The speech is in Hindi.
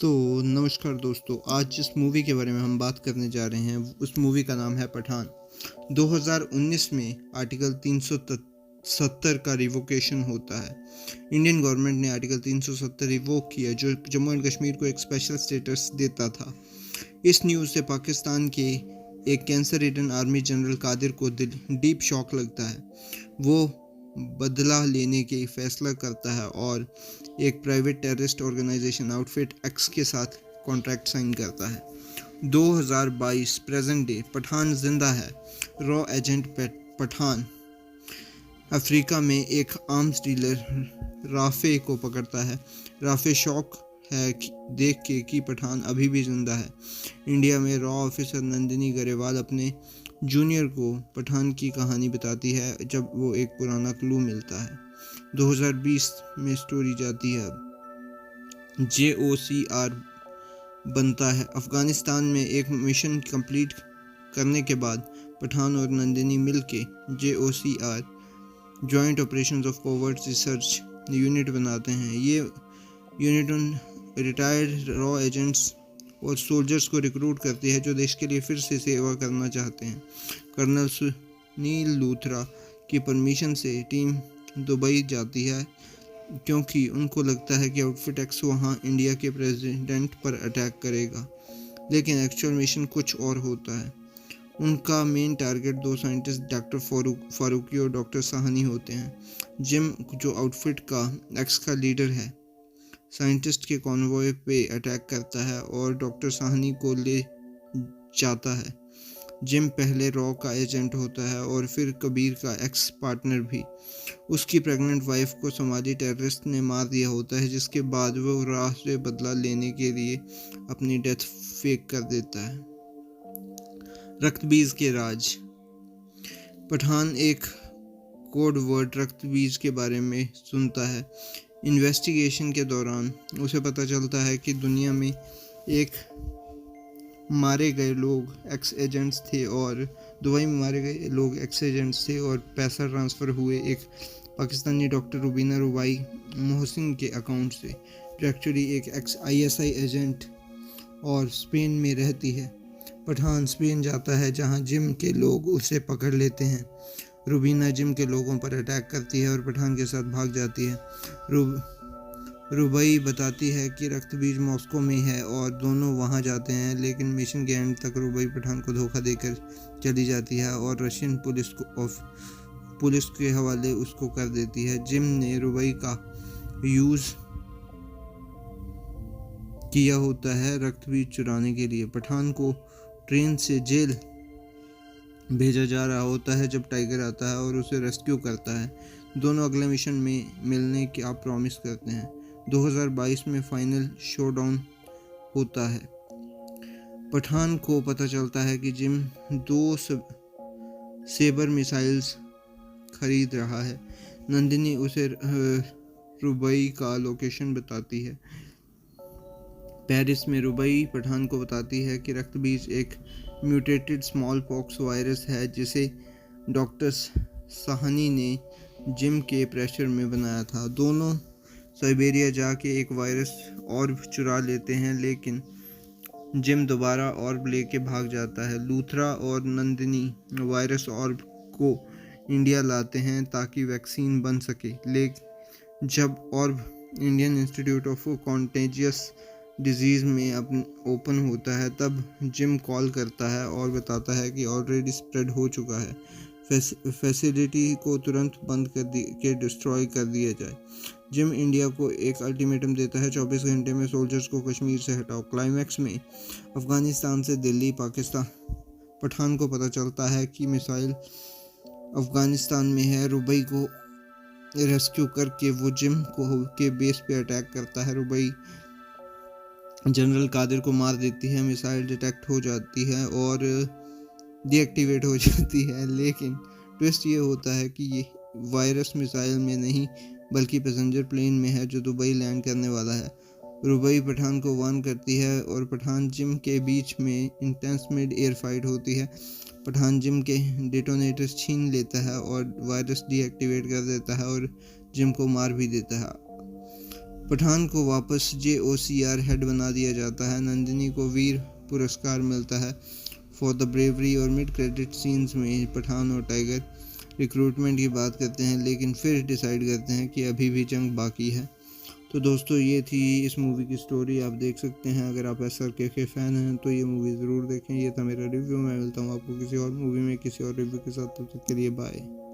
तो नमस्कार दोस्तों, आज जिस मूवी के बारे में हम बात करने जा रहे हैं उस मूवी का नाम है पठान। 2019 में आर्टिकल 370 का रिवोकेशन होता है। इंडियन गवर्नमेंट ने आर्टिकल 370 रिवोक किया जो जम्मू एंड कश्मीर को एक स्पेशल स्टेटस देता था। इस न्यूज़ से पाकिस्तान के एक cancer ridden army general Qadir को डीप शॉक लगता है। वो बदला लेने के फैसला करता है और एक private terrorist organisation outfit X के साथ कॉन्ट्रैक्ट साइन करता है। 2022 प्रेजेंट डे, पठान जिंदा है। रॉ एजेंट पठान अफ्रीका में एक आर्म्स डीलर राफे को पकड़ता है। राफे शॉक है देख के कि पठान अभी भी जिंदा है। इंडिया में रॉ ऑफिसर नंदिनी गरेवाल अपने जूनियर को पठान की कहानी बताती है जब वो एक पुराना क्लू मिलता है। 2020 में स्टोरी जाती है। JOCR बनता है। अफगानिस्तान में एक मिशन कंप्लीट करने के बाद पठान और नंदिनी मिलके JOCR joint operations of covert research unit बनाते हैं। ये यूनिट उन रिटायर्ड रॉ एजेंट्स और सोल्जर्स को रिक्रूट करती है जो देश के लिए फिर से सेवा करना चाहते हैं। कर्नल सुनील लूथरा की परमिशन से टीम दुबई जाती है क्योंकि उनको लगता है कि आउटफिट एक्स वहाँ इंडिया के प्रेसिडेंट पर अटैक करेगा, लेकिन एक्चुअल मिशन कुछ और होता है। उनका मेन टारगेट दो साइंटिस्ट डॉक्टर फारूकी और डॉक्टर साहनी होते हैं। जिम, जो आउटफिट का एक्स का लीडर है, साइंटिस्ट के कॉन्वॉय पे अटैक करता है और डॉक्टर साहनी को ले जाता है। जिम पहले रॉ का एजेंट होता है और फिर कबीर का एक्स पार्टनर भी। उसकी प्रेग्नेंट वाइफ को सोमाली टेररिस्ट ने मार दिया होता है, जिसके बाद वो राह से बदला लेने के लिए अपनी डेथ फेक कर देता है। रक्तबीज के राज। पठान एक कोड वर्ड रक्तबीज के बारे में सुनता है। इन्वेस्टिगेशन के दौरान उसे पता चलता है कि दुनिया में एक मारे गए लोग एक्स एजेंट्स थे और दुबई में मारे गए लोग एक्स एजेंट्स थे और पैसा ट्रांसफ़र हुए एक पाकिस्तानी डॉक्टर रुबीना रुबाई मोहसिन के अकाउंट से, जो एक्चुअली एक एक्स ISI एजेंट और स्पेन में रहती है। पठान स्पेन जाता है जहां जिम के लोग उसे पकड़ लेते हैं। रुबीना जिम के लोगों पर अटैक करती है और पठान के साथ भाग जाती है। रुबई बताती है कि रक्तबीज मॉस्को में है और दोनों वहां जाते हैं, लेकिन मिशन के एंड तक रुबई पठान को धोखा देकर चली जाती है और रशियन पुलिस के हवाले उसको कर देती है। जिम ने रुबई का यूज़ किया होता है रक्तबीज चुराने के लिए। पठान को ट्रेन से जेल भेजा जा रहा होता है जब टाइगर आता है और उसे रेस्क्यू करता है। दोनों अगले मिशन में मिलने का प्रॉमिस करते हैं। 2022 में फाइनल शोडाउन होता है। पठान को पता चलता है कि जिम 2 सेबर मिसाइल्स खरीद रहा है। नंदिनी उसे रुबई का लोकेशन बताती है। पेरिस में रुबई पठान को बताती है कि रक्तबीज एक म्यूटेटेड स्मॉल पॉक्स वायरस है जिसे डॉक्टर साहनी ने जिम के प्रेशर में बनाया था। दोनों साइबेरिया जाके एक वायरस और चुरा लेते हैं, लेकिन जिम दोबारा ऑर्ब लेके भाग जाता है। लूथरा और नंदिनी वायरस ऑर्ब को इंडिया लाते हैं ताकि वैक्सीन बन सके, लेकिन जब ऑर्ब Indian institute of contagious disease में ओपन होता है तब जिम कॉल करता है और बताता है कि ऑलरेडी स्प्रेड हो चुका है। फैसिलिटी को तुरंत बंद के डिस्ट्रॉय कर दिया जाए। जिम इंडिया को एक अल्टीमेटम देता है, 24 घंटे में सोल्जर्स को कश्मीर से हटाओ। क्लाइमैक्स में अफगानिस्तान से दिल्ली पाकिस्तान। पठान को पता चलता है कि मिसाइल अफगानिस्तान में है। रुबई को रेस्क्यू करके वो जिम को के बेस पे अटैक करता है। रुबई जनरल कादिर को मार देती है। मिसाइल डिटेक्ट हो जाती है और डीएक्टिवेट हो जाती है, लेकिन ट्विस्ट ये होता है कि ये वायरस मिसाइल में नहीं बल्कि पैसेंजर प्लेन में है जो दुबई लैंड करने वाला है। रुबई पठान को वार्न करती है और पठान जिम के बीच में इंटेंस मिड एयर फाइट होती है। पठान जिम के डेटोनेटर्स छीन लेता है और वायरस डीएक्टिवेट कर देता है और जिम को मार भी देता है। पठान को वापस JOCR हेड बना दिया जाता है। नंदिनी को वीर पुरस्कार मिलता है फॉर द ब्रेवरी। और मिड क्रेडिट सीन्स में पठान और टाइगर रिक्रूटमेंट की बात करते हैं, लेकिन फिर डिसाइड करते हैं कि अभी भी जंग बाकी है। तो दोस्तों ये थी इस मूवी की स्टोरी, आप देख सकते हैं। अगर आप SRK के फ़ैन हैं तो ये मूवी ज़रूर देखें। ये था मेरा रिव्यू। मैं मिलता हूँ आपको किसी और मूवी में किसी और रिव्यू के साथ। तब तक के लिए बाय।